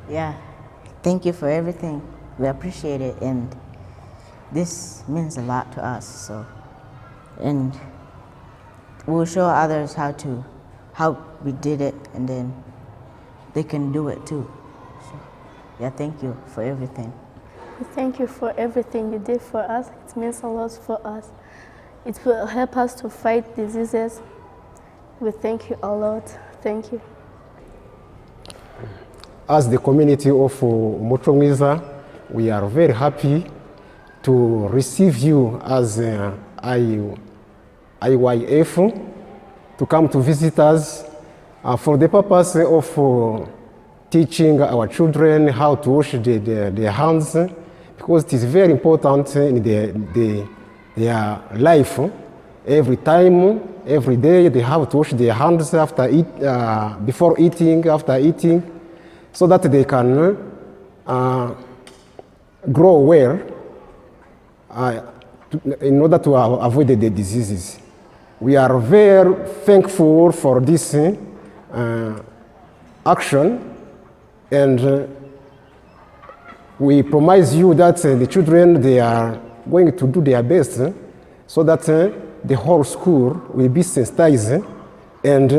Yeah, thank you for everything. We appreciate it, and this means a lot to us. So, and we'll show others how we did it, and then they can do it too. So, yeah, thank you for everything. Thank you for everything you did for us. It means a lot for us. It will help us to fight diseases. We thank you a lot. Thank you. As the community of MWIZA, we are very happy to receive you as IYF to come to visit us for the purpose of teaching our children how to wash their hands, because it is very important in their life. Every time, every day, they have to wash their hands before eating, after eating, so that they can grow well in order to avoid the diseases. We are very thankful for this action, and we promise you that the children, they are going to do their best so that the whole school will be sensitized, and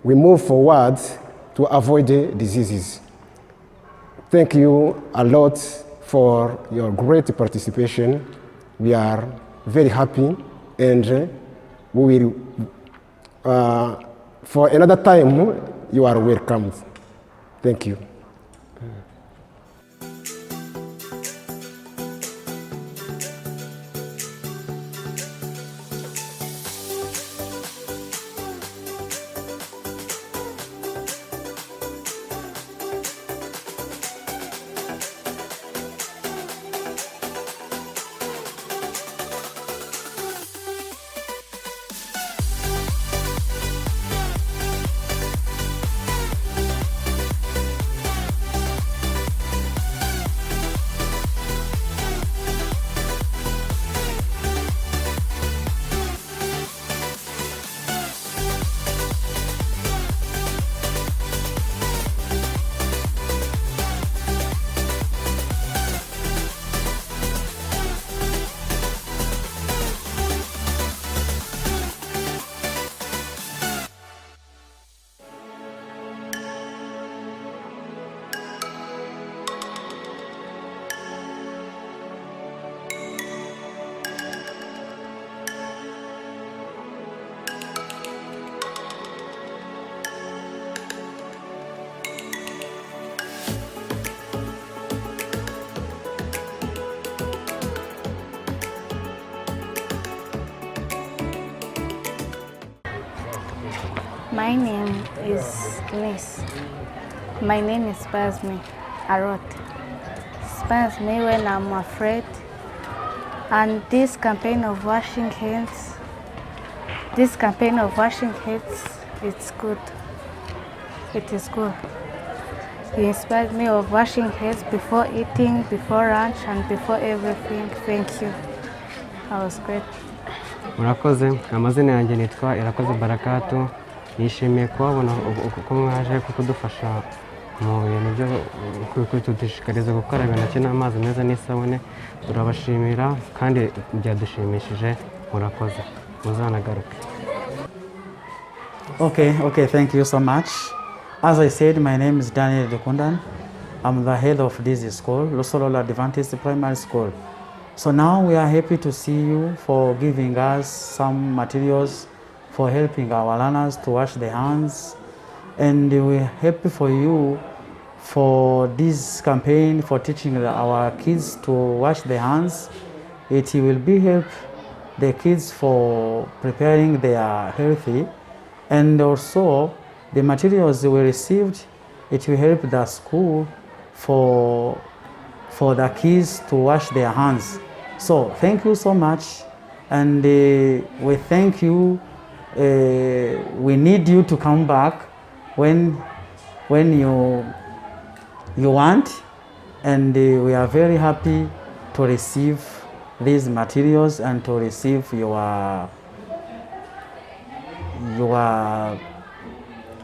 we move forward to avoid diseases. Thank you a lot for your great participation. We are very happy, and we will, for another time, you are welcome. Thank you. My name is Miss. My name is Basme Arot. Spans me when I'm afraid. And this campaign of washing hands, it's good. It is good. He inspired me of washing hands before eating, before lunch, and before everything. Thank you. I was great. Murakoze, amazina yanjye nitwa Irakoze Barakatu. Nishimiye kubabona uko mwaje kudufasha mu bintu byo kudushishikariza gukaraba intoki n'amazi meza n'isabune. Turabashimira kandi byadushimishije. Murakoze, muzanagaruke. Okay, thank you so much. As I said, my name is Daniel Dekundan. I'm the head of this school, RUSORORO Adventist Primary School. So now we are happy to see you for giving us some materials for helping our learners to wash their hands. And we're happy for you for this campaign for teaching our kids to wash their hands. It will be help the kids for preparing their healthy. And also the materials we received, it will help the school for the kids to wash their hands. So thank you so much, and we thank you. We need you to come back when you want, and we are very happy to receive these materials and to receive your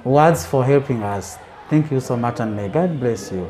words for helping us. Thank you so much, and may God bless you.